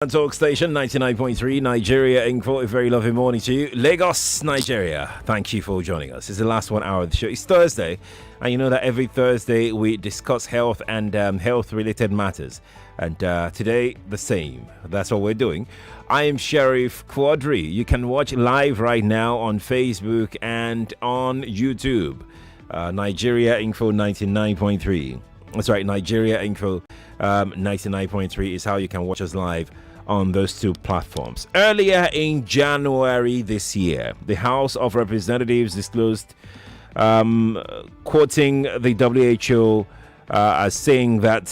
Talk Station 99.3 Nigeria Inc. for a very lovely morning to you. Lagos, Nigeria. Thank you for joining us. It's the last 1 hour of the show. It's Thursday, and you know that every Thursday we discuss health and health related matters. And today, the same. That's what we're doing. I am Sheriff Quadry. You can watch live right now on Facebook and on YouTube. Nigeria Info 99.3. That's right, Nigeria Info 99.3 is how you can watch us live on those two platforms. Earlier in January this year, the House of Representatives disclosed, quoting the WHO, as saying that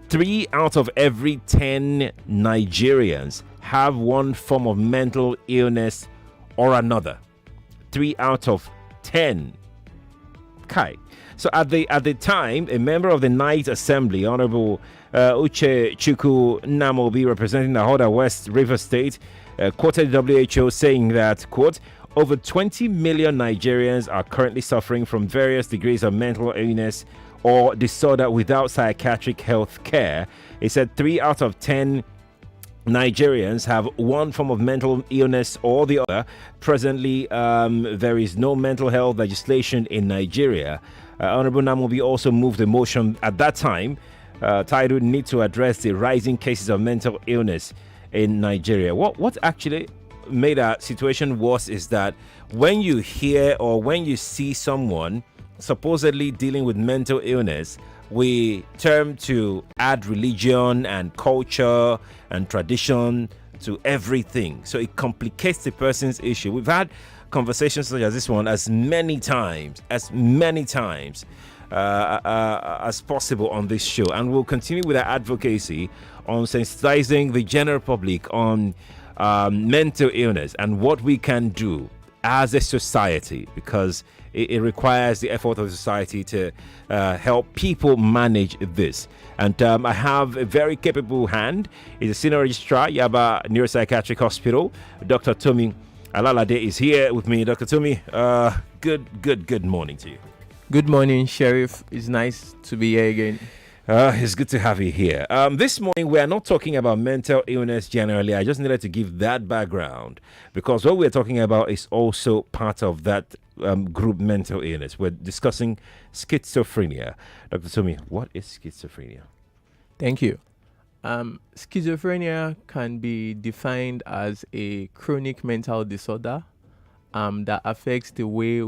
3 out of every 10 Nigerians have one form of mental illness or another. 3 out of 10. Kai. So at the time, a member of the Night Assembly, Honorable Uche Chukwu Namobi, representing the Hoda West River State, quoted WHO saying that, quote, over 20 million Nigerians are currently suffering from various degrees of mental illness or disorder without psychiatric health care. He said 3 out of 10 Nigerians have one form of mental illness or the other. Presently, there is no mental health legislation in Nigeria. Honorable Namobi also moved a motion at that time titled "Need to Address the Rising Cases of Mental Illness in Nigeria." What actually made our situation worse is that when you hear or when you see someone supposedly dealing with mental illness, we turn to add religion and culture and tradition to everything. So it complicates the person's issue. We've had conversations such as this one as many times as possible on this show, and we'll continue with our advocacy on sensitizing the general public on mental illness and what we can do as a society, because it requires the effort of society to help people manage this. And I have a very capable hand. He's a senior registrar, Yaba Neuropsychiatric Hospital. Dr. Tomi Alalade is here with me. Dr. Tomi, good morning to you. Good morning, Sheriff. It's nice to be here again. It's good to have you here. This morning, we are not talking about mental illness generally. I just needed to give that background because what we're talking about is also part of that group mental illness. We're discussing schizophrenia. Dr. Tomi, what is schizophrenia? Thank you. Schizophrenia can be defined as a chronic mental disorder that affects the way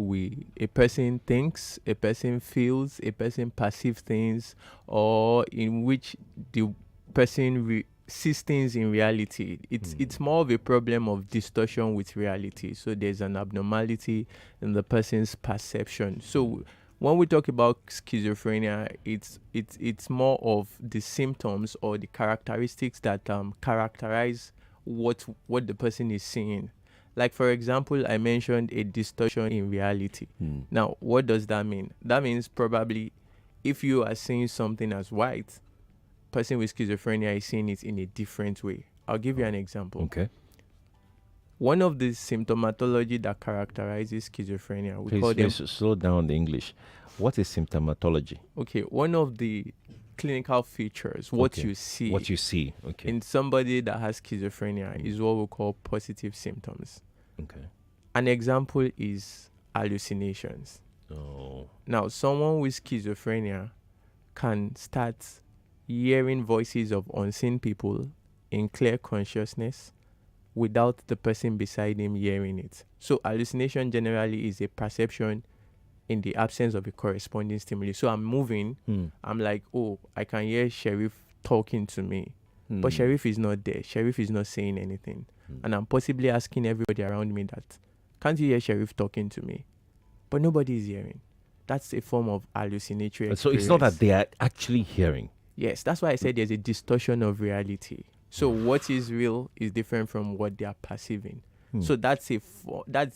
a person thinks, a person feels, a person perceives things, or in which the person sees things in reality. It's more of a problem of distortion with reality. So there's an abnormality in the person's perception. So when we talk about schizophrenia, it's more of the symptoms or the characteristics that characterize what the person is seeing. Like, for example, I mentioned a distortion in reality. Now, what does that mean? That means probably if you are seeing something as white, person with schizophrenia is seeing it in a different way. I'll give you an example. Okay. One of the symptomatology that characterizes schizophrenia, Please slow down the English. What is symptomatology? Okay, one of the clinical features, what you see in somebody that has schizophrenia is what we call positive symptoms. Okay. An example is hallucinations. Oh. Now, someone with schizophrenia can start hearing voices of unseen people in clear consciousness without the person beside him hearing it. So hallucination generally is a perception in the absence of a corresponding stimuli. So I'm moving, I'm like, oh, I can hear Sheriff talking to me. But Sheriff is not there. Sheriff is not saying anything. And I'm possibly asking everybody around me that, can't you hear Sheriff talking to me? But nobody is hearing. That's a form of hallucinatory experience. So it's not that they are actually hearing. Yes, that's why I said there's a distortion of reality. So what is real is different from what they are perceiving. So that's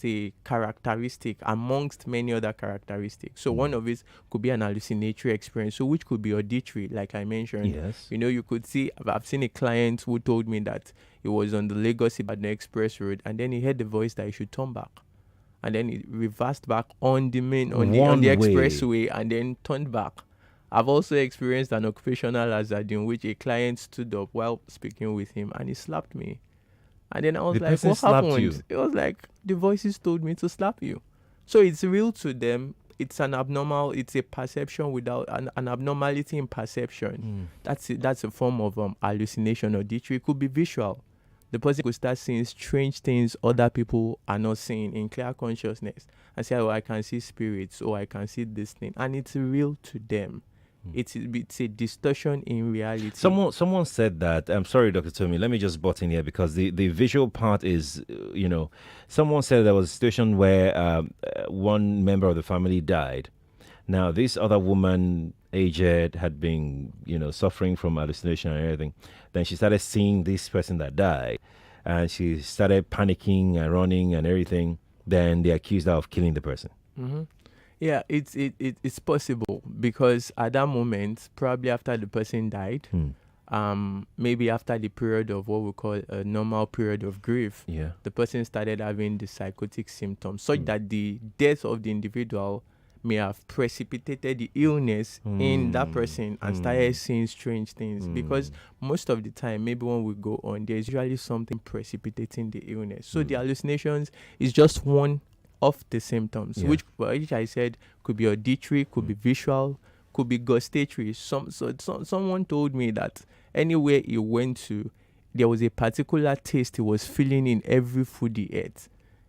a characteristic amongst many other characteristics. So one of it could be an hallucinatory experience, so which could be auditory, like I mentioned. Yes. You know, you could see, I've seen a client who told me that he was on the Lagos-Ibadan Express Road, and then he heard the voice that he should turn back. And then he reversed back on the expressway and then turned back. I've also experienced an occupational hazard in which a client stood up while speaking with him and he slapped me. And then I was The like, person what slapped happened? you. It was like, the voices told me to slap you. So it's real to them. It's a perception without an abnormality in perception. That's a form of hallucination or auditory. It could be visual. The person could start seeing strange things other people are not seeing in clear consciousness and say, oh, I can see spirits, or I can see this thing. And it's real to them. It's a distortion in reality. Someone said that. I'm sorry, Dr. Tomi. Let me just butt in here because the visual part is, someone said there was a situation where one member of the family died. Now, this other woman, aged, had been, suffering from hallucination and everything. Then she started seeing this person that died, and she started panicking and running and everything. Then they accused her of killing the person. Mm-hmm. Yeah, it's possible because at that moment, probably after the person died, maybe after the period of what we call a normal period of grief, the person started having the psychotic symptoms, such that the death of the individual may have precipitated the illness in that person and started seeing strange things. Because most of the time, maybe when we go on, there's usually something precipitating the illness. So the hallucinations is just one of the symptoms, which I said could be auditory, could be visual, could be gustatory. Someone told me that anywhere he went to, there was a particular taste he was feeling in every food he ate.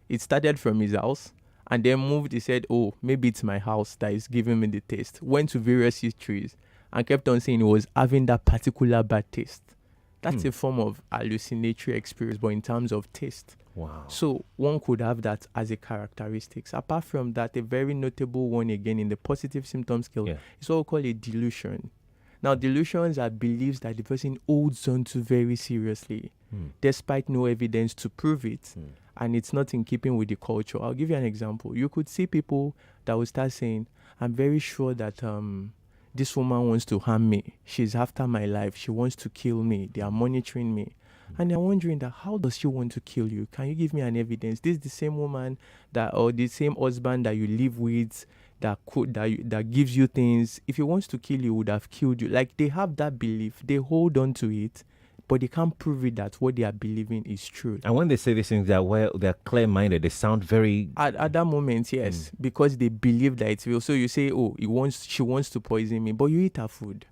It started from his house and then moved. He said, oh, maybe it's my house that is giving me the taste. Went to various histories and kept on saying he was having that particular bad taste. That's a form of hallucinatory experience, but in terms of taste. Wow. So one could have that as a characteristics. Apart from that, a very notable one again in the positive symptom scale is what we call a delusion. Now, delusions are beliefs that the person holds on to very seriously, despite no evidence to prove it. And it's not in keeping with the culture. I'll give you an example. You could see people that will start saying, I'm very sure that this woman wants to harm me. She's after my life. She wants to kill me. They are monitoring me. And they're wondering that how does she want to kill you? Can you give me an evidence? This is the same woman or the same husband that you live with that gives you things. If he wants to kill you, would have killed you. Like, they have that belief. They hold on to it, but they can't prove it that what they are believing is true. And when they say these things, they're clear-minded. They sound very... At that moment, yes, because they believe that it's real. So you say, oh, she wants to poison me, but you eat her food.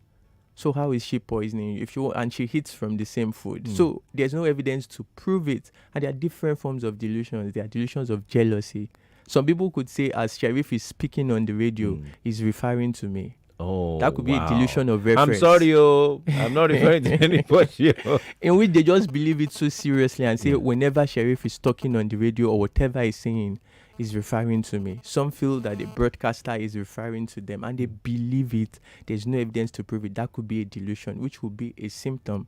So how is she poisoning you? And she eats from the same food. So there's no evidence to prove it. And there are different forms of delusions. There are delusions of jealousy. Some people could say, as Sheriff is speaking on the radio, he's referring to me. Oh, that could be a delusion of reference. I'm sorry, I'm not referring to anybody. In which they just believe it so seriously and say, whenever Sheriff is talking on the radio or whatever he's saying, is referring to me. Some feel that the broadcaster is referring to them and they believe it. There's no evidence to prove it. That could be a delusion, which would be a symptom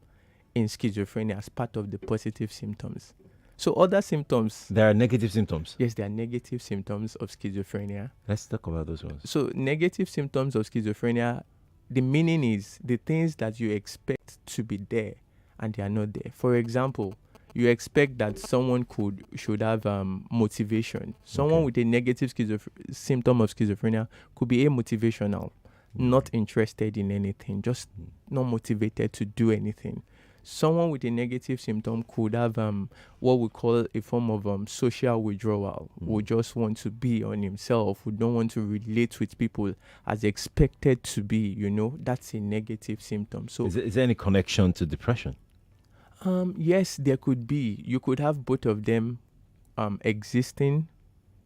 in schizophrenia as part of the positive symptoms. So other symptoms... There are negative symptoms? Yes, there are negative symptoms of schizophrenia. Let's talk about those ones. So negative symptoms of schizophrenia, the meaning is the things that you expect to be there and they are not there. For example, you expect that someone should have motivation. Someone with a negative symptom of schizophrenia could be amotivational, not interested in anything, just not motivated to do anything. Someone with a negative symptom could have what we call a form of social withdrawal, would just want to be on himself, would not want to relate with people as expected to be, that's a negative symptom. So is there any connection to depression? Yes, there could be. You could have both of them existing.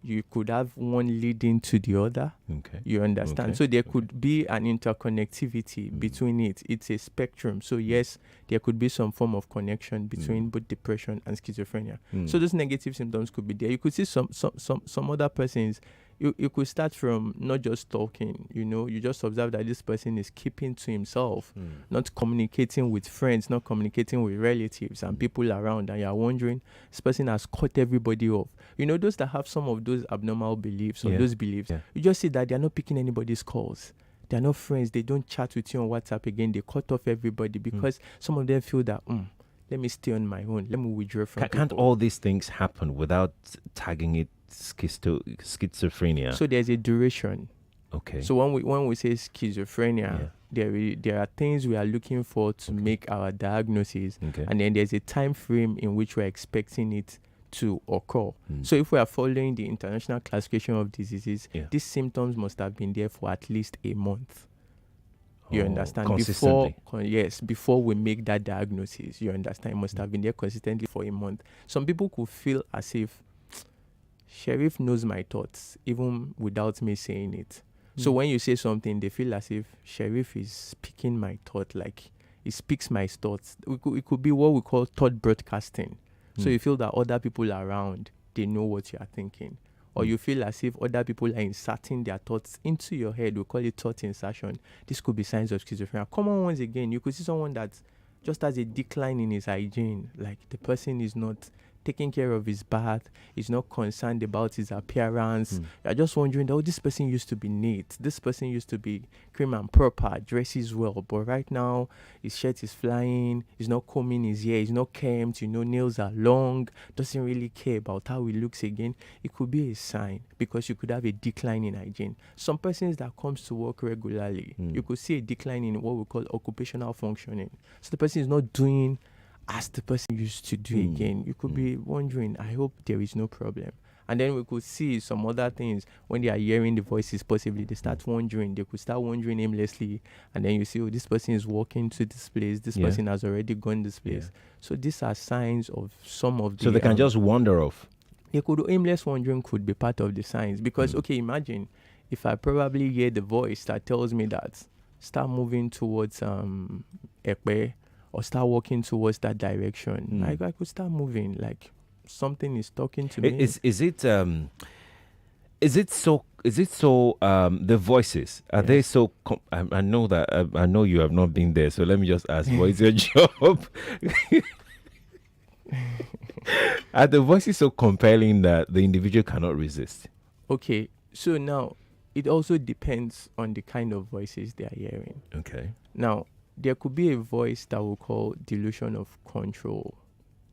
You could have one leading to the other. Okay. You understand? Okay. So there could be an interconnectivity between it. It's a spectrum. So yes, there could be some form of connection between both depression and schizophrenia. So those negative symptoms could be there. You could see some other persons. You could start from not just talking, you just observe that this person is keeping to himself, not communicating with friends, not communicating with relatives and people around, and you're wondering, this person has cut everybody off. Those that have some of those abnormal beliefs or those beliefs, you just see that they're not picking anybody's calls. They're not friends. They don't chat with you on WhatsApp again. They cut off everybody because some of them feel that, let me stay on my own. Let me withdraw from people. Can't all these things happen without tagging it schizophrenia? So there's a duration. Okay. So when we say schizophrenia, there are things we are looking for to make our diagnosis, Okay. and then there's a time frame in which we're expecting it to occur. So if we are following the International Classification of Diseases, these symptoms must have been there for at least a month. You understand? Consistently. Before we make that diagnosis, you understand, it must have been there consistently for a month. Some people could feel as if Sheriff knows my thoughts, even without me saying it. So when you say something, they feel as if Sheriff is speaking my thought, like he speaks my thoughts. It could be what we call thought broadcasting. So you feel that other people around, they know what you are thinking. Or you feel as if other people are inserting their thoughts into your head. We call it thought insertion. This could be signs of schizophrenia. Common ones again, you could see someone that just has a decline in his hygiene. Like the person is not taking care of his bath, is not concerned about his appearance. You're just wondering, oh, this person used to be neat. This person used to be prim and proper, dresses well. But right now, his shirt is flying. He's not combing his hair. He's not kempt. Nails are long. Doesn't really care about how he looks again. It could be a sign because you could have a decline in hygiene. Some persons that comes to work regularly, you could see a decline in what we call occupational functioning. So the person is not doing as the person used to do again. You could be wondering, I hope there is no problem. And then we could see some other things when they are hearing the voices, possibly they start wondering, they could start wandering aimlessly. And then you see, oh, this person is walking to this place, this person has already gone this place. So these are signs of some of the... So they can just wander off. They could, aimless wandering could be part of the signs. Because, okay, imagine if I probably hear the voice that tells me that start moving towards Ekpe, or start walking towards that direction. I could start moving, like something is talking to me. Is it so the voices are they so I know that I know you have not been there, so let me just ask, what is your job? Are the voices so compelling that the individual cannot resist? Okay, so now it also depends on the kind of voices they are hearing. Okay. Now there could be a voice that we call delusion of control.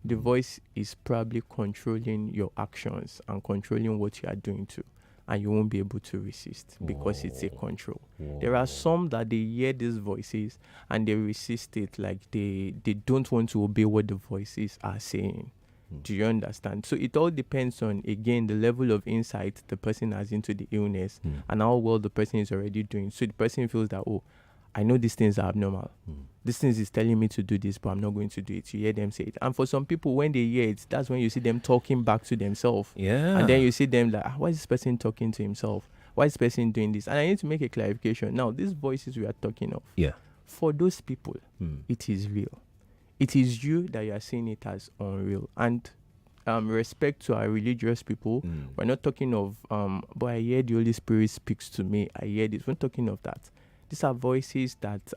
The voice is probably controlling your actions and controlling what you are doing too, and you won't be able to resist because it's a control. There are some that they hear these voices and they resist it, like they don't want to obey what the voices are saying. Do you understand? So it all depends on, again, the level of insight the person has into the illness and how well the person is already doing. So the person feels that, oh, I know these things are abnormal. This thing is telling me to do this, but I'm not going to do it. You hear them say it. And for some people, when they hear it, that's when you see them talking back to themselves. Yeah. And then you see them like, why is this person talking to himself? Why is this person doing this? And I need to make a clarification. Now, these voices we are talking of, for those people, it is real. It is you that you are seeing it as unreal. And respect to our religious people, we're not talking of, but I hear the Holy Spirit speaks to me. I hear this. We're not talking of that. These are voices that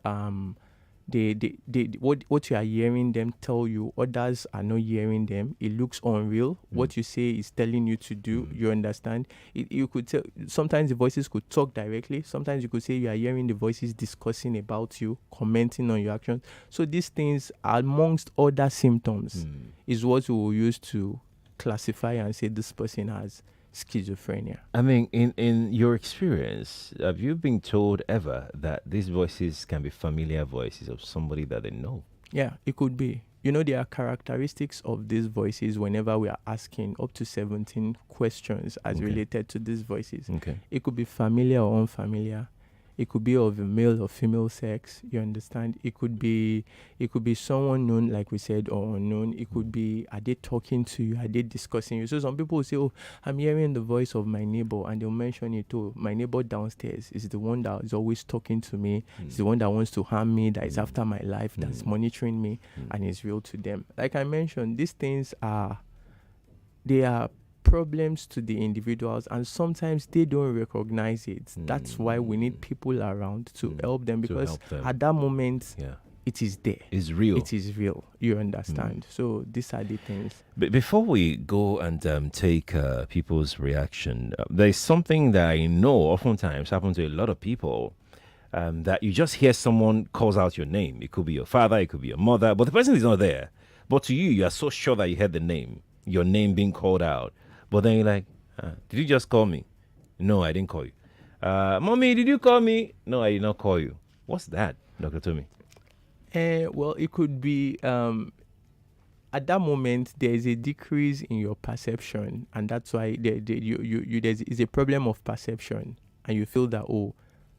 what you are hearing them tell you, others are not hearing them. It looks unreal. What you say is telling you to do. You understand? You could tell. Sometimes the voices could talk directly. Sometimes you could say you are hearing the voices discussing about you, commenting on your actions. So these things, amongst other symptoms, is what we will use to classify and say this person has schizophrenia. I mean, in your experience, have you been told ever that these voices can be familiar voices of somebody that they know? Yeah, it could be. There are characteristics of these voices whenever we are asking up to 17 questions as related to these voices. It could be familiar or unfamiliar. It could be of a male or female sex. You understand? It could be someone known, like we said, or unknown. It could be, are they talking to you? Are they discussing you? So some people will say, oh, I'm hearing the voice of my neighbor, and they'll mention it too. My neighbor downstairs is the one that is always talking to me. It's the one that wants to harm me, that is after my life, that's monitoring me, and is real to them. Like I mentioned, these things they are problems to the individuals, and sometimes they don't recognize it. That's why we need people around to help them, because at that moment it is there. It's real. It is real. You understand? So these are the things. But before we go and take people's reaction, there's something that I know oftentimes happens to a lot of people, that you just hear someone calls out your name. It could be your father, it could be your mother, but the person is not there. But to you, you are so sure that you heard the name, your name being called out. But then you're like, did you just call me? No, I didn't call you. Mommy, did you call me? No, I did not call you. What's that, Dr. Tomi? Well, it could be at that moment there is a decrease in your perception, and that's why there's is a problem of perception, and you feel that, oh,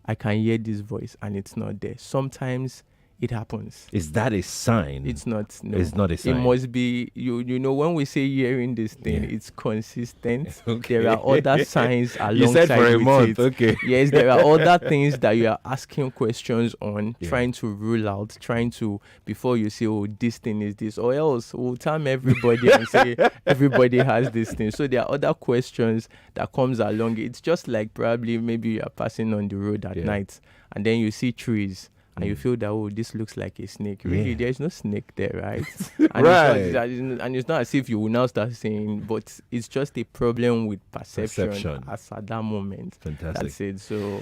I can hear this voice and it's not there. Sometimes it happens. Is that a sign? It's not. No. It's not a sign. It must be you know when we say hearing this thing, Yeah. it's consistent. Okay. There are other signs alongside You said for a with month. it. Okay. Yes, there are other things that you are asking questions on, Yeah. trying to rule out, trying to before you say, oh, this thing is this, or else we'll time everybody and say everybody has this thing. So there are other questions that comes along. It's just like probably maybe you are passing on the road at night and then you see trees and you feel that, oh, this looks like a snake. Really, there's no snake there, right? And Right. It's not as if you will now start saying, but it's just a problem with perception. As at that moment. Fantastic. That's it. So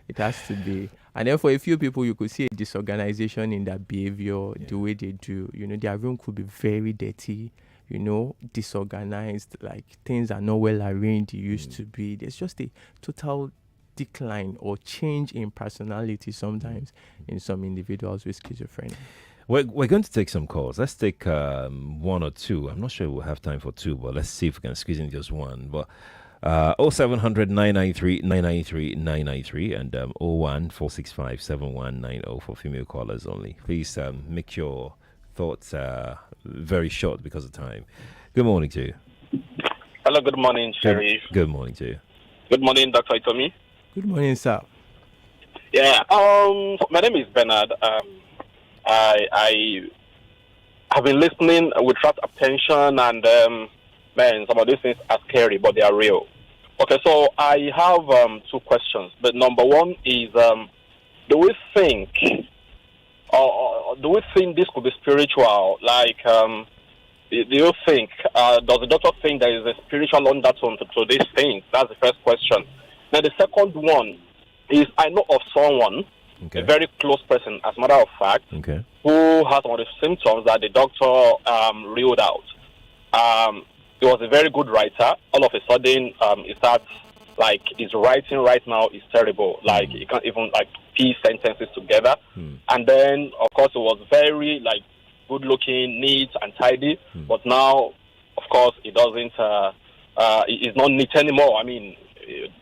it has to be. And then for a few people, you could see a disorganization in their behavior, the way they do. You know, their room could be very dirty, you know, disorganized, like things are not well arranged, it used to be. There's just a total decline or change in personality sometimes in some individuals with schizophrenia. We're going to take some calls. Let's take one or two. I'm not sure we'll have time for two, but let's see if we can squeeze in just one. But 0700 993 993 993 and 01 465 7190 for female callers only. Please make your thoughts very short because of time. Good morning to you. Hello, good morning, Sheriff. Good morning to you. Good morning, Dr. Tomi. Good morning, sir. Yeah, my name is Bernard. I have been listening with rapt attention, and man, some of these things are scary, but they are real. Okay, so I have two questions. But number one is, do we think, or do we think this could be spiritual? Like, do you think, does the doctor think there is a spiritual undertone to these things? That's the first question. Now, the second one is, I know of someone, a very close person, as a matter of fact, who has some of the symptoms that the doctor ruled out. He was a very good writer. All of a sudden, he starts, like, his writing right now is terrible. Like, he can't even, like, piece sentences together. And then, of course, it was very, like, good-looking, neat, and tidy. But now, of course, it doesn't, it's not neat anymore. I mean,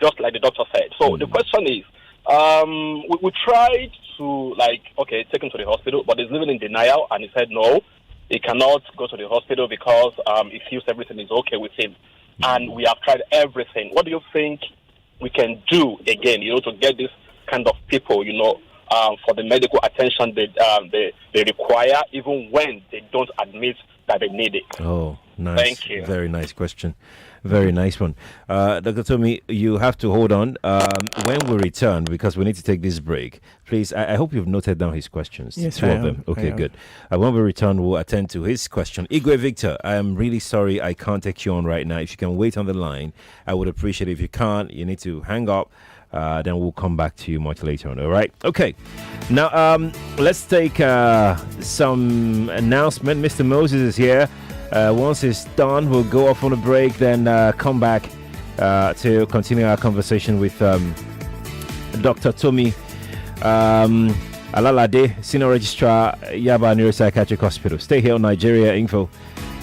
just like the doctor said. So the question is, we tried to, like, okay, take him to the hospital, but he's living in denial, and he said no, he cannot go to the hospital because he feels everything is okay with him. And we have tried everything. What do you think we can do again, you know, to get this kind of people, you know, for the medical attention they require, even when they don't admit that they need it? Oh, nice. Thank you. Very nice question. Very nice one. Dr. Tomi, you have to hold on. When we return, because we need to take this break, please, I hope you've noted down his questions. Yes, Two I of am. them. Okay, I am. good. When we return, we'll attend to his question. Igwe Victor, I am really sorry I can't take you on right now. If you can wait on the line, I would appreciate it. If you can't, you need to hang up. Then we'll come back to you much later on. All right. Okay. Now, let's take some announcement. Mr. Moses is here. Once it's done, we'll go off on a break, then come back to continue our conversation with Dr. Tomi Alalade, Senior Registrar, Yaba Neuropsychiatric Hospital. Stay here on Nigeria Info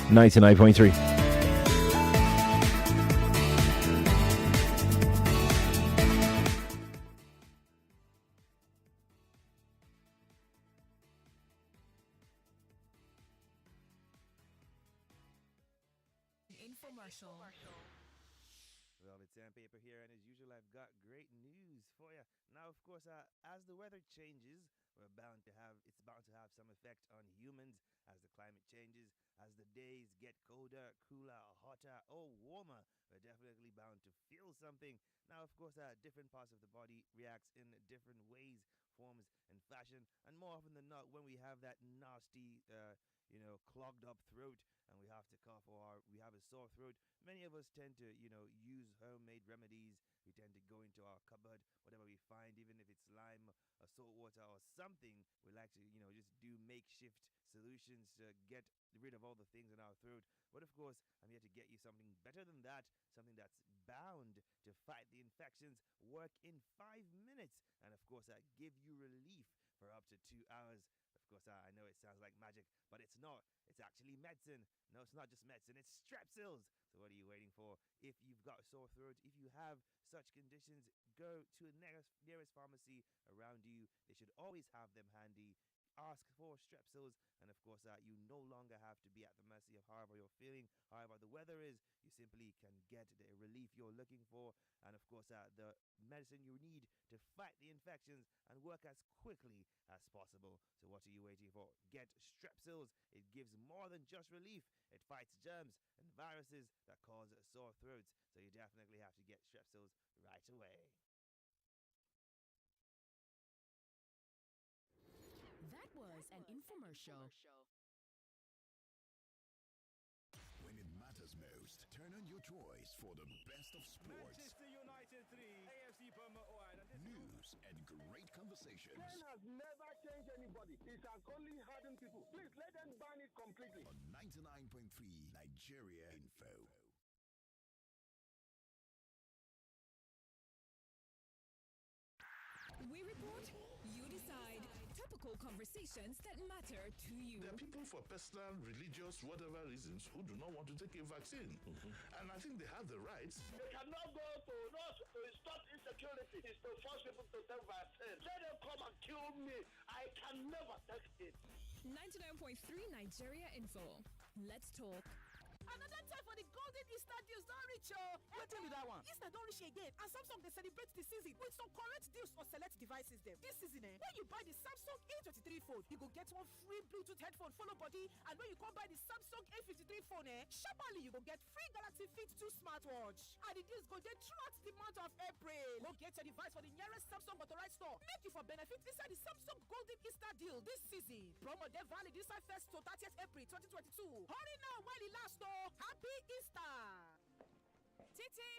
99.3. Well, it's Sandpaper here, and as usual, I've got great news for you. Now, of course, as the weather changes, it's bound to have some effect on humans as the climate changes, as the days get colder, cooler, hotter, or warmer. We're definitely bound to feel something. Now, of course, different parts of the body reacts in different ways, forms, and fashion. And more often than not, when we have that nasty, clogged up throat, and we have to cough or we have a sore throat, many of us tend to, use homemade remedies. We tend to go into our cupboard, whatever we find, even if it's lime or salt water or something. We like to, just do makeshift solutions to get rid of all the things in our throat. throat. But of course, I'm here to get you something better than that, something that's bound to fight the infections, work in 5 minutes, and of course, give you relief for up to 2 hours. Of course, I know it sounds like magic, but it's not. It's actually medicine. No, it's not just medicine. It's Strepsils. So what are you waiting for? If you've got a sore throat, if you have such conditions, go to the nearest pharmacy around you. They should always have them handy. Ask for Strepsils, and of course, you no longer have to be at the mercy of however you're feeling, however the weather is. You simply can get the relief you're looking for, and of course, the medicine you need to fight the infections and work as quickly as possible. So what are you waiting for? Get Strepsils. It gives more than just relief. It fights germs and viruses that cause sore throats. So you definitely have to get Strepsils right away. That was an infomercial. When it matters most, turn on your choice for the best of sports, Manchester United 3, AFC Bournemouth 1. news, and great conversations. Ken has never changed anybody. It's only hurting people. Please let them ban it completely. On 99.3 Nigeria Info. We report, you decide. Topical conversations that matter to you. There are people for personal, religious, whatever reasons who do not want to take a vaccine. And I think they have the rights. They cannot go to us to stop insecurity. It's to force people to take vaccine. Let them come and kill me. I can never take it. 99.3 Nigeria Info. Let's talk. Another time for the golden Easter deals don't reach, oh. What tell me that one? Easter don't reach again, and Samsung they celebrate the season with some correct deals on select devices them. This season, when you buy the Samsung A23 phone, you go get one free Bluetooth headphone follow body, and when you come buy the Samsung A53 phone, sharply you go get free Galaxy Fit 2 smartwatch. And the deals go there throughout the month of April. Go get your device for the nearest Samsung authorized store. Make you for benefit inside the Samsung golden Easter deal this season. Promo they valid inside 1st to 30th April 2022. Hurry now while it lasts, though. Happy Easter! Titi,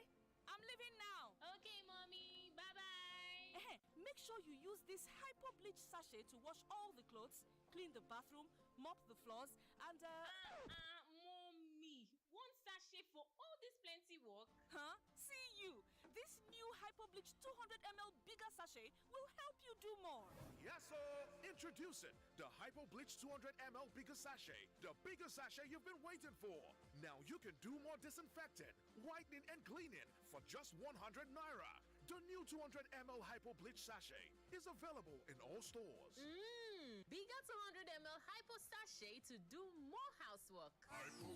I'm leaving now. Okay, mommy. Bye-bye. Make sure you use this hypo bleach sachet to wash all the clothes, clean the bathroom, mop the floors, and Mommy, one sachet for all this plenty work? Huh? See you. This new hypo bleach 200 ml bigger sachet will help you do more. Yes, sir. Introducing the Hypo Bleach 200 ml bigger sachet. The bigger sachet you've been waiting for. Now you can do more disinfecting, whitening, and cleaning for just 100 naira. The new 200 ml Hypo Bleach sachet is available in all stores. Bigger 200 ml hypo sachet to do more housework. Hypo.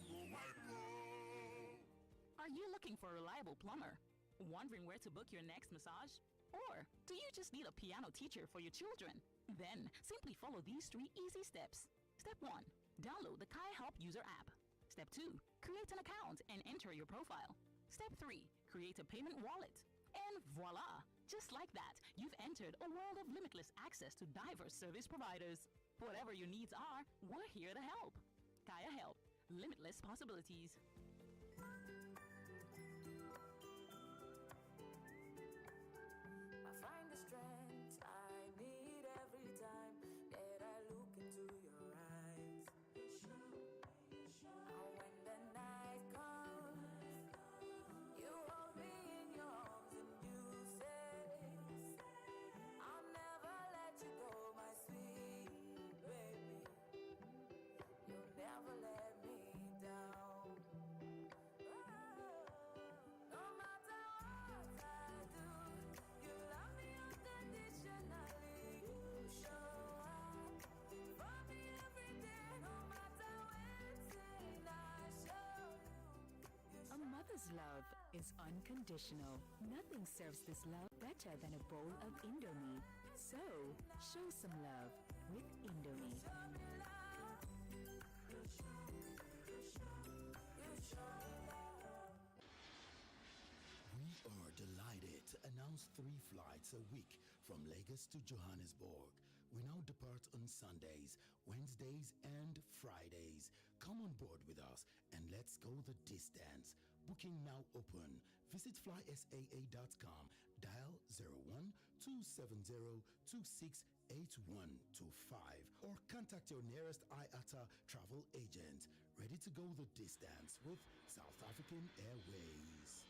Are you looking for a reliable plumber? Wondering where to book your next massage? Or do you just need a piano teacher for your children? Then simply follow these 3 easy steps. Step 1. Download the Kai Help user app. Step 2. Create an account and enter your profile. Step 3. Create a payment wallet. And voila! Just like that, you've entered a world of limitless access to diverse service providers. Whatever your needs are, we're here to help. Kaya Help. Limitless possibilities. I find the strength I need every time that I look into your eyes. And when the night comes, you hold me in your arms and you say, I'll never let you go, my sweet baby. You'll never let me down. No matter what I do, you love me unconditionally. You show up for me every day, no matter when I show you. A mother's love is unconditional. Nothing serves this love better than a bowl of Indomie. So, show some love with Indomie. We are delighted to announce 3 flights a week from Lagos to Johannesburg. We now depart on Sundays, Wednesdays, and Fridays. Come on board with us and let's go the distance. Booking now open. Visit flysaa.com, dial 01-270-268125 or contact your nearest IATA travel agent. ready to go the distance with South African Airways.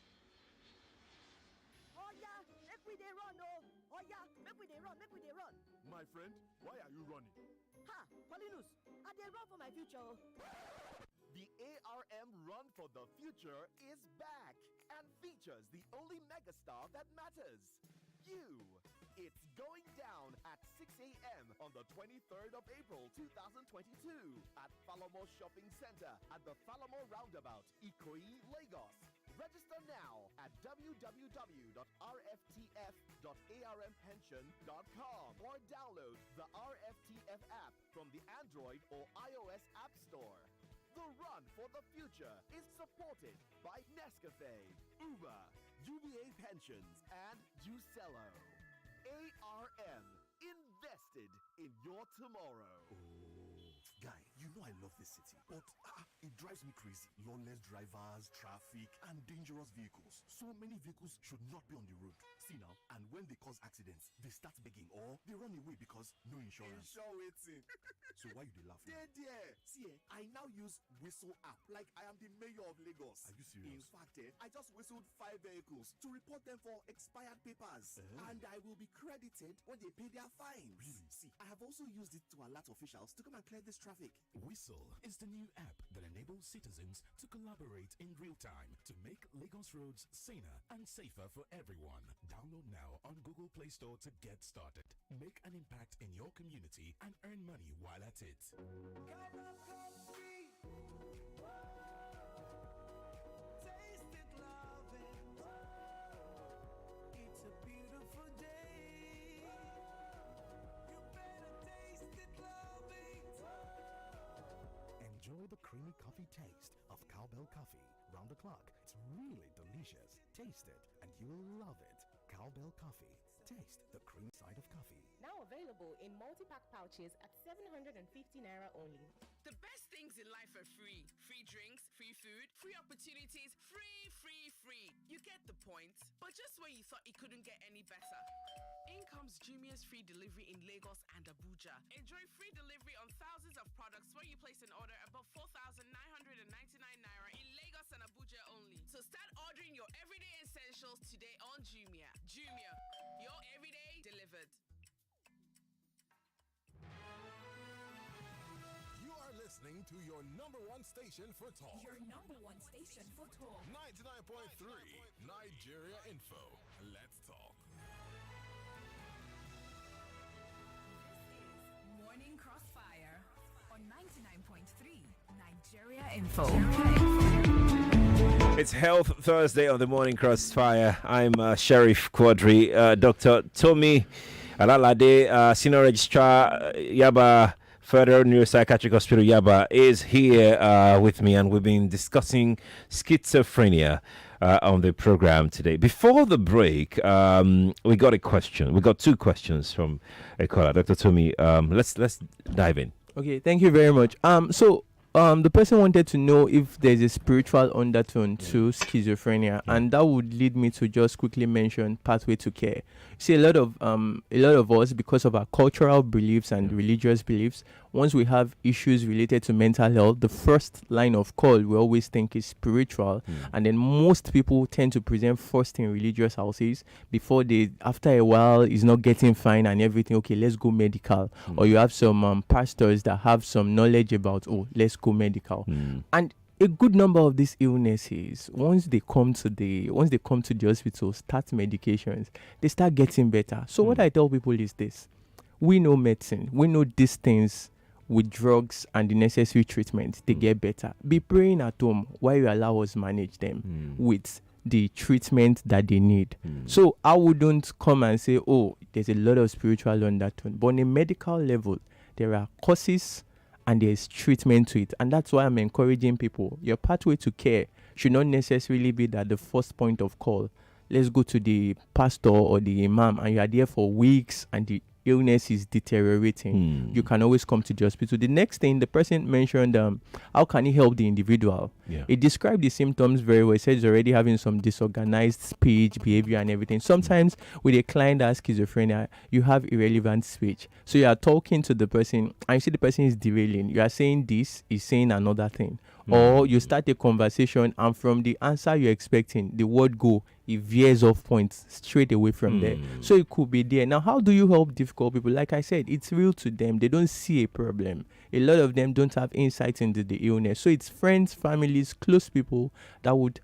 Oh yeah, make we dey run oh. Oh yeah, make we dey run, run. My friend, why are you running? Ha, Paulinus, I dey run for my future. The ARM Run for the Future is back and features the only megastar that matters, you. It's going down at 6 a.m. on the 23rd of April 2022 at Falamo Shopping Center at the Falamo Roundabout, Ikoyi, Lagos. Register now at www.rftf.armpension.com or download the RFTF app from the Android or iOS App Store. The Run for the Future is supported by Nescafe, Uber, UBA Pensions, and Jucello. ARM, invested in your tomorrow. Guy, you know I love this city, but it drives me crazy. Lawless drivers, traffic, and dangerous vehicles. So many vehicles should not be on the road. See now, and when they cause accidents, they start begging or they run away because no insurance. So why you dey laugh? There. See, I now use Whistle app like I am the mayor of Lagos. Are you serious? In fact, I just whistled 5 vehicles to report them for expired papers. And I will be credited when they pay their fines. Really? See, I have also used it to alert officials to come and clear this traffic. Whistle is the new app that enables citizens to collaborate in real time to make Lagos roads saner and safer for everyone. Download now on Google Play Store to get started. Make an impact in your community and earn money while at it. Taste it, love it. It's a beautiful day. You better taste it, love it. Enjoy the creamy coffee taste of Cowbell Coffee. Round the clock, it's really delicious. Taste it and you will love it. Cowbell Coffee. Taste the creamy side of coffee. Now available in multi-pack pouches at 750 Naira only. The best things in life are free. Free drinks, free food, free opportunities, free. You get the point. But just when you thought it couldn't get any better, in comes Jumia's free delivery in Lagos and Abuja. Enjoy free delivery on thousands of products when you place an order above 4,999 Naira in Lagos and Abuja only. So start ordering your everyday essentials today on Jumia. Jumia, your everyday delivered. You are listening to your number one station for talk. Your number one station for talk. 99.3 Nigeria Info. Let's talk. Morning Crossfire on 99.3 Nigeria Info. It's Health Thursday on the Morning Crossfire. I'm Sheriff Quadry. Dr. Tomi Alalade, Senior Registrar, Yaba Federal Neuropsychiatric Hospital, Yaba, is here with me, and we've been discussing schizophrenia on the program today. Before the break, we got a question. We got two questions from a caller. Dr. Tomi, let's dive in. Okay, thank you very much. The person wanted to know if there's a spiritual undertone to schizophrenia, and that would lead me to just quickly mention pathway to care. See, a lot of us, because of our cultural beliefs and religious beliefs, once we have issues related to mental health, the first line of call we always think is spiritual, and then most people tend to present first in religious houses before after a while is not getting fine and everything. Okay, let's go medical. Or you have some pastors that have some knowledge about, let's go medical. And a good number of these illnesses, once they come to the hospital, start medications, they start getting better. So what I tell people is this: we know medicine, we know these things. With drugs and the necessary treatment, they get better. Be praying at home while you allow us manage them with the treatment that they need. So I wouldn't come and say, there's a lot of spiritual undertone. But on a medical level, there are causes and there's treatment to it. And that's why I'm encouraging people. Your pathway to care should not necessarily be that the first point of call. Let's go to the pastor or the imam, and you are there for weeks and the illness is deteriorating. You can always come to the hospital. The next thing, the person mentioned, how can he help the individual? He described the symptoms very well. He said he's already having some disorganized speech, behavior, and everything. Sometimes with a client that has schizophrenia, you have irrelevant speech. So you are talking to the person, and you see the person is derailing. You are saying this, he's saying another thing. or you start a conversation and from the answer you're expecting, the word go, it veers off points straight away from there. So it could be there. Now, how do you help difficult people? Like I said, it's real to them. They don't see a problem. A lot of them don't have insight into the illness. So it's friends, families, close people that would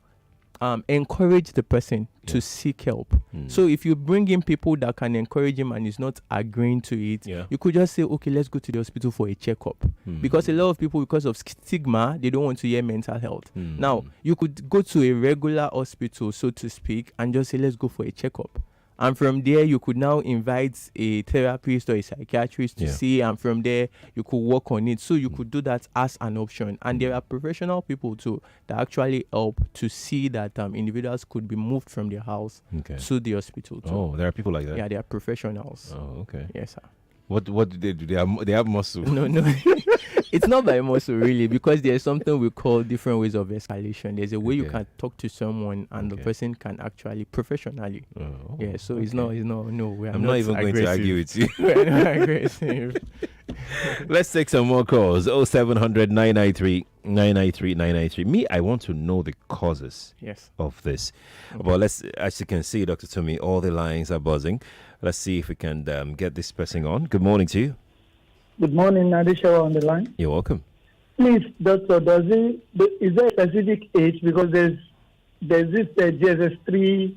encourage the person to seek help. So if you bring in people that can encourage him and he's not agreeing to it, you could just say, okay, let's go to the hospital for a checkup. Because a lot of people, because of stigma, they don't want to hear mental health. Now, you could go to a regular hospital, so to speak, and just say, let's go for a checkup. And from there, you could now invite a therapist or a psychiatrist to see, and from there, you could work on it. So you could do that as an option. And there are professional people too that actually help to see that individuals could be moved from their house to the hospital too. Oh, there are people like that? Yeah, they are professionals. Oh, okay. Yes, sir. What do they do? They have muscle? No. It's not by muscle, really, because there's something we call different ways of escalation. There's a way you can talk to someone and the person can actually professionally. So it's not, no, we are I'm not even aggressive. going to argue with you. We're not aggressive. Let's take some more calls. 0700 993 993 993. Me, I want to know the causes of this. But as you can see, Dr. Tomi, all the lines are buzzing. Let's see if we can get this person on. Good morning to you. Good morning, Nadisha on the line. You're welcome. Please, doctor, is there a specific age? Because there's this GSS3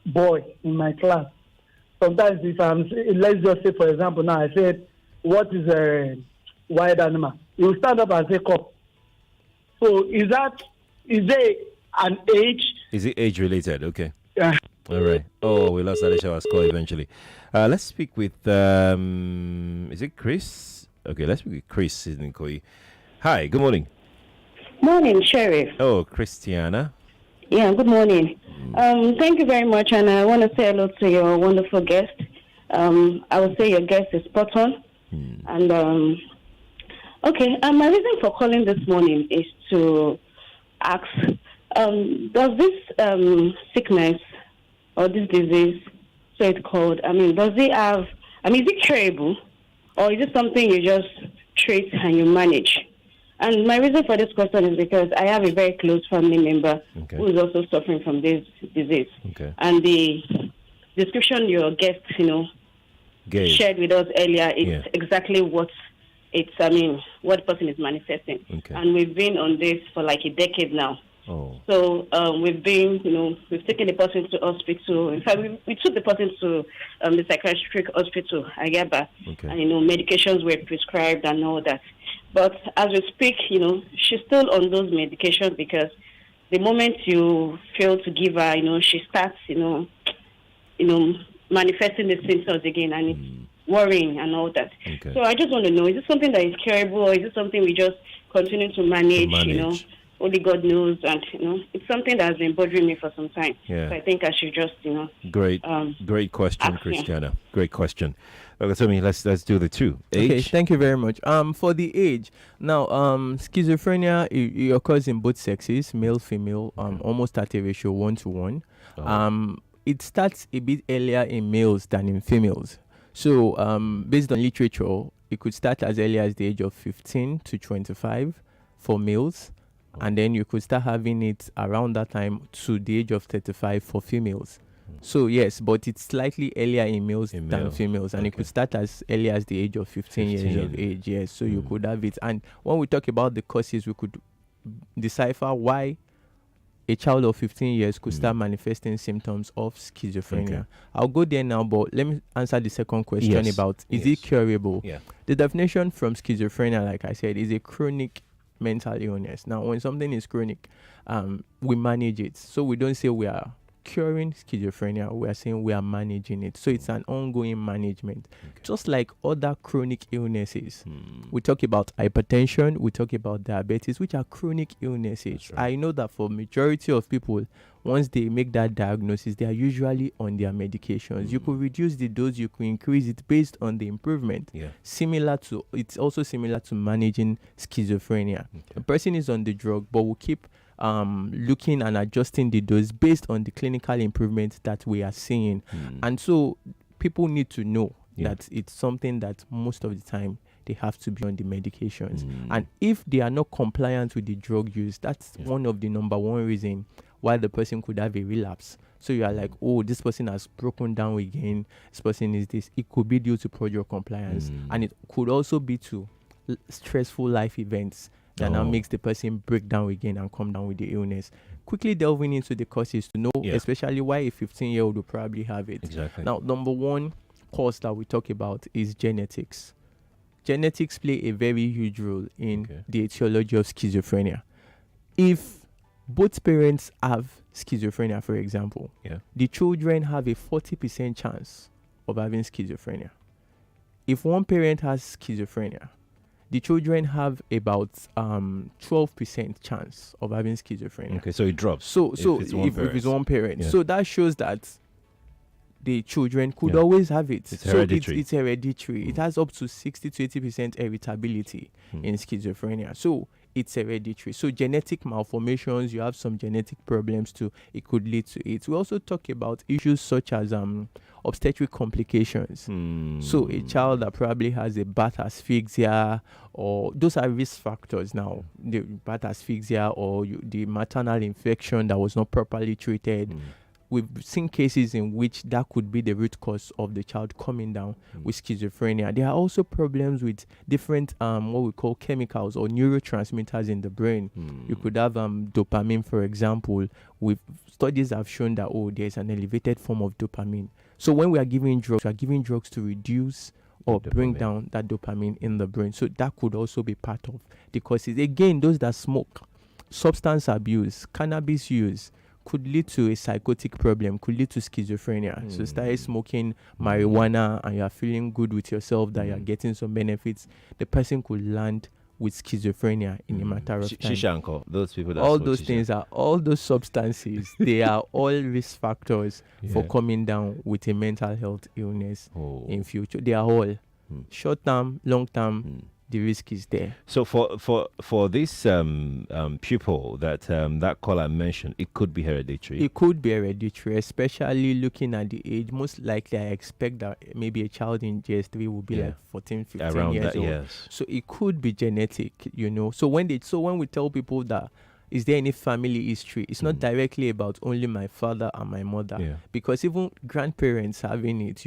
boy in my class. Sometimes if let's just say, for example, now I said, what is a wild animal? He will stand up and say, cop. So is there an age? Is it age related? Okay. Yeah. All right. Oh, we lost Alicia's call eventually. Let's speak with, is it Chris? Okay, let's speak with Chris in Koi. Hi, good morning. Morning, Sheriff. Oh, Christiana. Yeah, good morning. Thank you very much, and I want to say hello to your wonderful guest. I would say your guest is spot on. And, my reason for calling this morning is to ask, does this sickness or this disease, so it's called, does it have, is it curable, or is it something you just treat and you manage? And my reason for this question is because I have a very close family member who is also suffering from this disease. And the description your guest, shared with us earlier is exactly what what the person is manifesting. And we've been on this for like a decade now. So we've been, we've taken the person to hospital. In fact, we took the person to the psychiatric hospital, Agaba, and medications were prescribed and all that. But as we speak, she's still on those medications because the moment you fail to give her, she starts, manifesting the symptoms again, and it's worrying and all that. So I just want to know: is it something that is curable, or is it something we just continue to manage. Only God knows, and it's something that has been bothering me for some time. So I think I should just, Great question, Christiana. Great question. Okay, so let's do the two. Age. Okay, thank you very much. For the age, now, schizophrenia it occurs in both sexes, male, female, almost at a ratio 1:1. It starts a bit earlier in males than in females. So, based on literature, it could start as early as the age of 15 to 25 for males. And then you could start having it around that time to the age of 35 for females. So yes, but it's slightly earlier in males than females, and it could start as early as the age of 15 years of age. Yes, so you could have it. And when we talk about the causes, we could decipher why a child of 15 years could start manifesting symptoms of schizophrenia. I'll go there now, but let me answer the second question about is it curable? The definition from schizophrenia, like I said, is a chronic mental illness. Now, when something is chronic, we manage it. So we don't say we are curing schizophrenia, we are saying we are managing it. So it's an ongoing management. Just like other chronic illnesses. We talk about hypertension, we talk about diabetes, which are chronic illnesses. I know that for majority of people, once they make that diagnosis, they are usually on their medications. You could reduce the dose, you could increase it based on the improvement. It's also similar to managing schizophrenia. The person is on the drug, but will keep looking and adjusting the dose based on the clinical improvements that we are seeing. And so people need to know that it's something that most of the time they have to be on the medications. And if they are not compliant with the drug use, that's one of the number one reason why the person could have a relapse. So you are like, oh, this person has broken down again. This person is this. It could be due to poor drug compliance, and it could also be to stressful life events that now makes the person break down again and come down with the illness. Quickly delving into the causes to know, especially why a 15-year-old will probably have it. Exactly. Now, number one cause that we talk about is genetics. Genetics play a very huge role in the etiology of schizophrenia. If both parents have schizophrenia, for example, the children have a 40% chance of having schizophrenia. If one parent has schizophrenia, the children have about 12% chance of having schizophrenia. Okay, so it drops. So if it's one parent. So that shows that the children could always have it. It's hereditary. It's hereditary. It has up to 60 to 80% heritability in schizophrenia. So it's hereditary. So genetic malformations, you have some genetic problems too, it could lead to it. We also talk about issues such as obstetric complications. So a child that probably has a birth asphyxia, or those are risk factors now. The birth asphyxia or the maternal infection that was not properly treated. We've seen cases in which that could be the root cause of the child coming down with schizophrenia. There are also problems with different what we call chemicals or neurotransmitters in the brain. You could have dopamine, for example. With studies have shown that there's an elevated form of dopamine. So when we are giving drugs to reduce or bring down that dopamine in the brain. So that could also be part of the causes. Again, those that smoke, substance abuse, cannabis use, could lead to a psychotic problem, could lead to schizophrenia. So start smoking marijuana and you're feeling good with yourself that you're getting some benefits. The person could land with schizophrenia in a matter of time. Shishanko, those people that all those things are, all those substances, they are all risk factors for coming down with a mental health illness in future. They are all short term, long term. The risk is there. So for this pupil that that caller mentioned, it could be hereditary. It could be hereditary, especially looking at the age. Most likely, I expect that maybe a child in GS3 will be like 14, 15 around years that, old. yes. So it could be genetic, So when we tell people that, is there any family history? It's not directly about only my father and my mother, because even grandparents having it,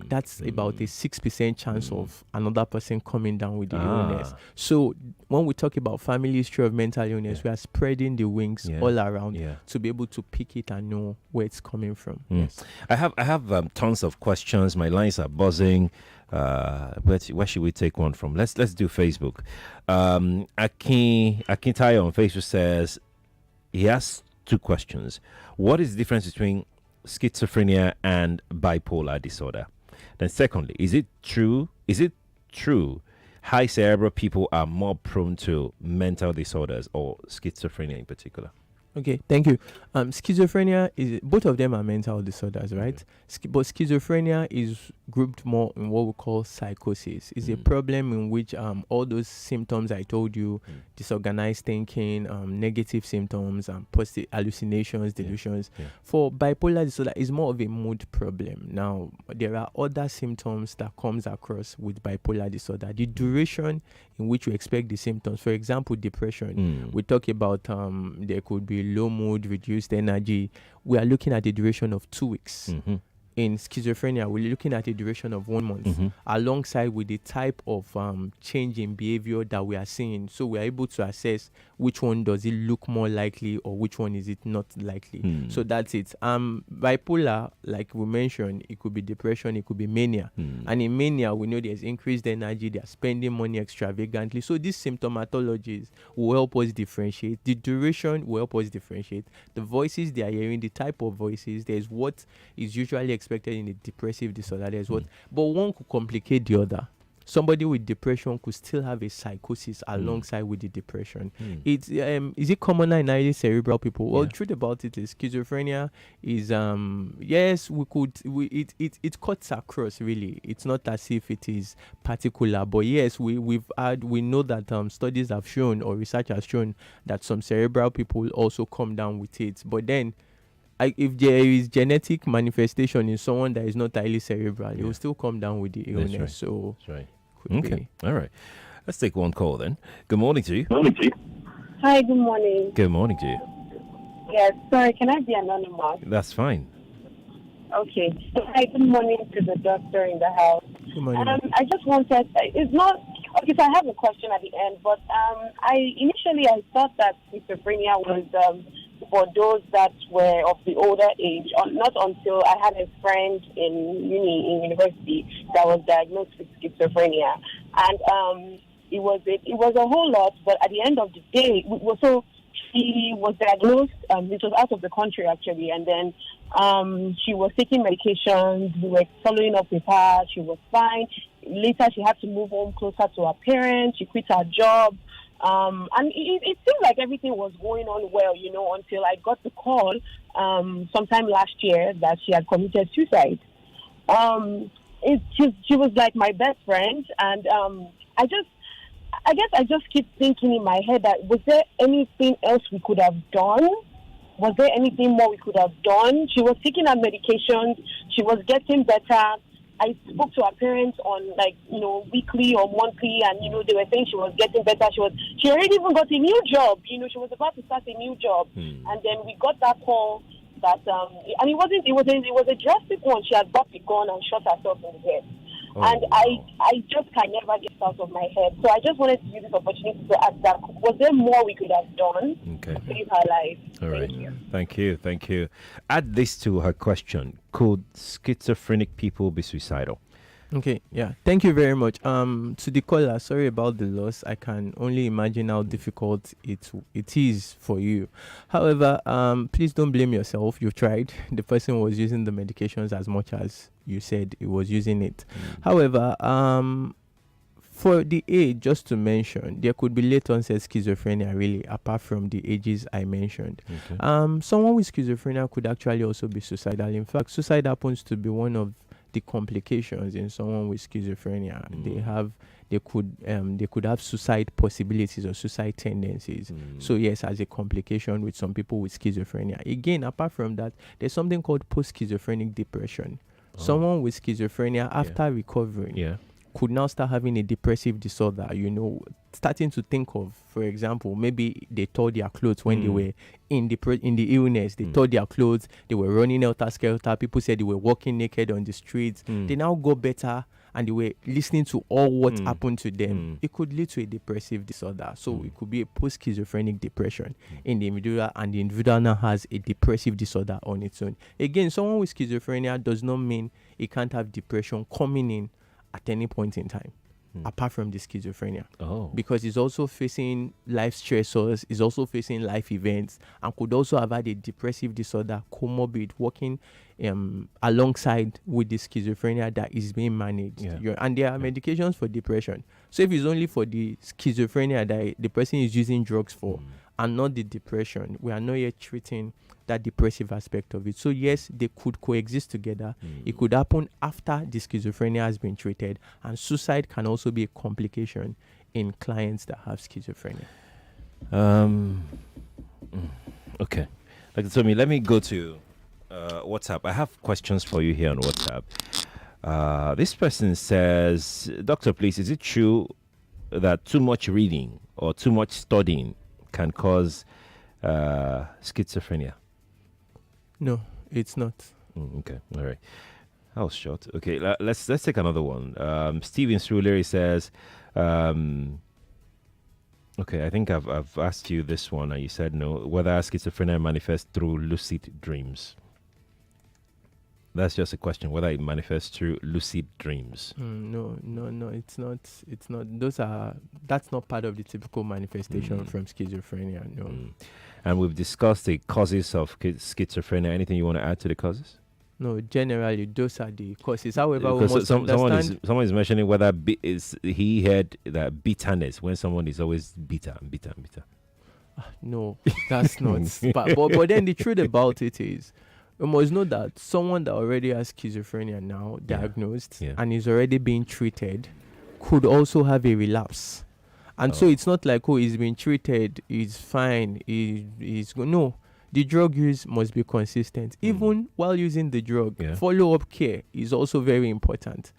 that's about a 6% chance of another person coming down with the illness. So when we talk about family history of mental illness, we are spreading the wings all around to be able to pick it and know where it's coming from. Yes. I have tons of questions. My lines are buzzing. Where should we take one from? Let's do Facebook. Akintayo on Facebook says he has two questions. What is the difference between schizophrenia and bipolar disorder? Then secondly, is it true high cerebral people are more prone to mental disorders or schizophrenia in particular? Okay, thank you. Schizophrenia both of them are mental disorders, right? But schizophrenia is grouped more in what we call psychosis. It's a problem in which all those symptoms I told you, disorganized thinking, negative symptoms, positive hallucinations, delusions. For bipolar disorder, it's more of a mood problem. Now, there are other symptoms that comes across with bipolar disorder. The duration in which you expect the symptoms, for example, depression. We talk about there could be low mood, reduced energy. We are looking at a duration of 2 weeks. In schizophrenia, we're looking at a duration of 1 month, alongside with the type of change in behavior that we are seeing. So we are able to assess which one does it look more likely or which one is it not likely. So that's it. Bipolar, like we mentioned, it could be depression, it could be mania. And in mania, we know there's increased energy, they're spending money extravagantly. So these symptomatologies will help us differentiate. The duration will help us differentiate. The voices they are hearing, the type of voices, there's what is usually expected in a depressive disorder. There's what, but one could complicate the other. Somebody with depression could still have a psychosis alongside with the depression. It's is it commoner in highly cerebral people? Well, the truth about it is schizophrenia is yes, it cuts across really. It's not as if it is particular, but yes, we know that studies have shown or research has shown that some cerebral people also come down with it. But then if there is genetic manifestation in someone that is not highly cerebral, it will still come down with the illness. That's right. So That's right. Okay. All right. Let's take one call then. Good morning to you. Hi, good morning. Good morning to you. Yes, sorry, can I be anonymous? That's fine. Okay. Hi, good morning to the doctor in the house. Good morning. I just wanted, it's not, okay, so I have a question at the end, but I thought that schizophrenia was for those that were of the older age, not until I had a friend in university that was diagnosed with schizophrenia. And it was a whole lot, but at the end of the day, so she was diagnosed, it was out of the country actually, and then she was taking medications, we were following up with her, she was fine. Later she had to move home closer to her parents, she quit her job, and it seemed like everything was going on well, until I got the call sometime last year that she had committed suicide. She was like my best friend, and I guess I just keep thinking in my head that was there anything else we could have done? Was there anything more we could have done? She was taking her medications. She was getting better. I spoke to her parents on weekly or monthly, and they were saying she was getting better. She already even got a new job. She was about to start a new job, and then we got that call that and it was a drastic one. She had bought a gun and shot herself in the head. And I just can never get out of my head. So I just wanted to use this opportunity to ask that, was there more we could have done to save her life? All right. Thank you. Add this to her question. Could schizophrenic people be suicidal? Okay, yeah. Thank you very much. To the caller, sorry about the loss. I can only imagine how difficult it is for you. However, please don't blame yourself. You've tried. The person was using the medications as much as you said he was using it. However, for the age, just to mention, there could be late onset schizophrenia really, apart from the ages I mentioned. Someone with schizophrenia could actually also be suicidal. In fact, suicide happens to be one of the complications in someone with schizophrenia. They could have suicide possibilities or suicide tendencies. So yes, as a complication with some people with schizophrenia. Again, apart from that, there's something called post-schizophrenic depression. Someone with schizophrenia after recovering could now start having a depressive disorder, starting to think of, for example, maybe they tore their clothes when they were in the illness. They tore their clothes, they were running helter-skelter. People said they were walking naked on the streets. They now got better and they were listening to all what happened to them. It could lead to a depressive disorder. So it could be a post-schizophrenic depression in the individual, and the individual now has a depressive disorder on its own. Again, someone with schizophrenia does not mean he can't have depression coming in at any point in time, apart from the schizophrenia. Because he's also facing life stressors, he's also facing life events, and could also have had a depressive disorder comorbid working alongside with the schizophrenia that is being managed. And there are medications for depression. So if it's only for the schizophrenia that the person is using drugs for and not the depression, we are not yet treating that depressive aspect of it. So yes, they could coexist together. It could happen after the schizophrenia has been treated, and suicide can also be a complication in clients that have schizophrenia. Okay. Tomi, let me go to WhatsApp. I have questions for you here on WhatsApp. This person says, Doctor, please, is it true that too much reading or too much studying can cause schizophrenia? No, it's not. Okay, all right. That was short. Okay, let's take another one. Steven Sruleri says, okay, I think I've asked you this one and you said no. Whether schizophrenia manifests through lucid dreams? That's just a question. Whether it manifests through lucid dreams? No, it's not. It's not. That's not part of the typical manifestation from schizophrenia. No. And we've discussed the causes of schizophrenia. Anything you want to add to the causes? No, generally those are the causes. However, we because must understand. someone is mentioning whether he had that bitterness when someone is always bitter. No, that's not. But then the truth about it is, we must know that someone that already has schizophrenia now diagnosed and is already being treated could also have a relapse. And so it's not like, he's been treated, he's fine, he's no. The drug use must be consistent. Even while using the drug, follow-up care is also very important.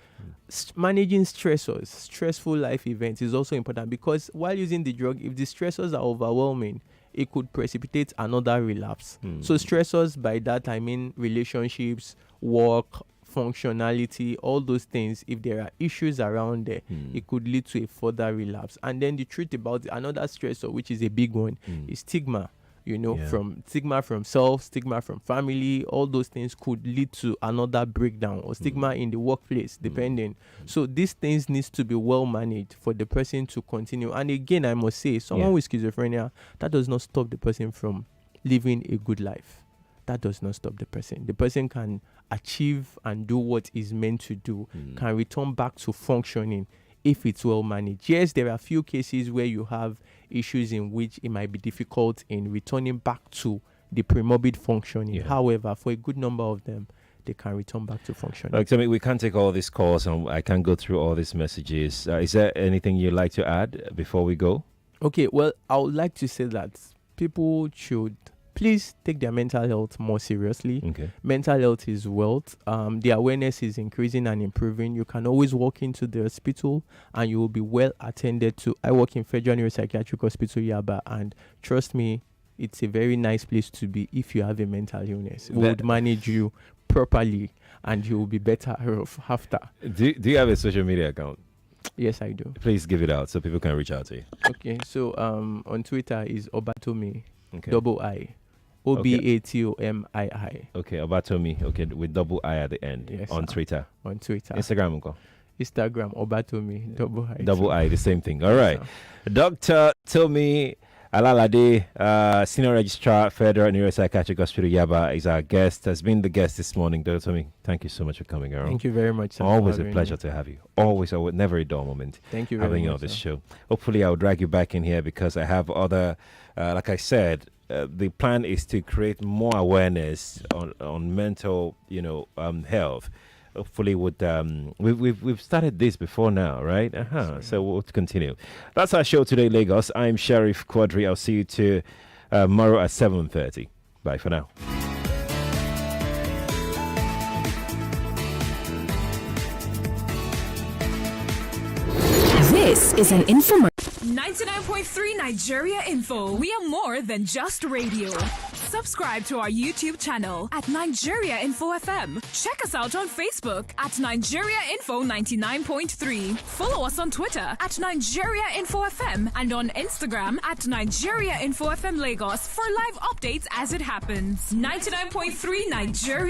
managing stressors, stressful life events is also important, because while using the drug, if the stressors are overwhelming, it could precipitate another relapse. So stressors, by that I mean relationships, work, functionality, all those things. If there are issues around there, it could lead to a further relapse. And then the truth about another stressor, which is a big one, is stigma. From stigma from self, stigma from family, all those things could lead to another breakdown, or stigma in the workplace, depending. So these things needs to be well managed for the person to continue. And again, I must say, someone with schizophrenia, that does not stop the person from living a good life. That does not stop the person. The person can achieve and do what is meant to do, can return back to functioning if it's well managed. Yes, there are a few cases where you have issues in which it might be difficult in returning back to the premorbid functioning. However, for a good number of them, they can return back to functioning. Look, Tomi, we can't take all these calls, and I can't go through all these messages. Is there anything you'd like to add before we go? Okay, well, I would like to say that people should please take their mental health more seriously. Okay. Mental health is wealth. The awareness is increasing and improving. You can always walk into the hospital and you will be well attended to. I work in Federal Neuropsychiatric Hospital, Yaba, and trust me, it's a very nice place to be if you have a mental illness. We would manage you properly and you will be better off after. Do you have a social media account? Yes, I do. Please give it out so people can reach out to you. Okay, so on Twitter is Obatomi, double I. Obatomii. Okay, Obatomi. Okay, with double I at the end. Yes, on Twitter. On Twitter. Instagram, uncle. Instagram, Obatomi, double I. Double I, the same thing. All right. Dr. Tomi Alalade, Senior Registrar, Federal Neuropsychiatric Hospital, Yaba, is our guest, has been the guest this morning. Dr. Tomi, thank you so much for coming around. Thank you very much, sir. Always a pleasure to have you. Always, never a dull moment. Thank you very having you much, on this sir. show. Hopefully, I'll drag you back in here because I have other, like I said, the plan is to create more awareness on mental, health. Hopefully, we've started this before now, right? So we'll continue. That's our show today, Lagos. I'm Sheriff Quadry. I'll see you tomorrow at 7:30. Bye for now. This is an infomercial. 99.3 Nigeria Info. We are more than just radio. Subscribe to our YouTube channel at Nigeria Info FM. Check us out on Facebook at Nigeria Info 99.3. Follow us on Twitter at Nigeria Info FM and on Instagram at Nigeria Info FM Lagos for live updates as it happens. 99.3 Nigeria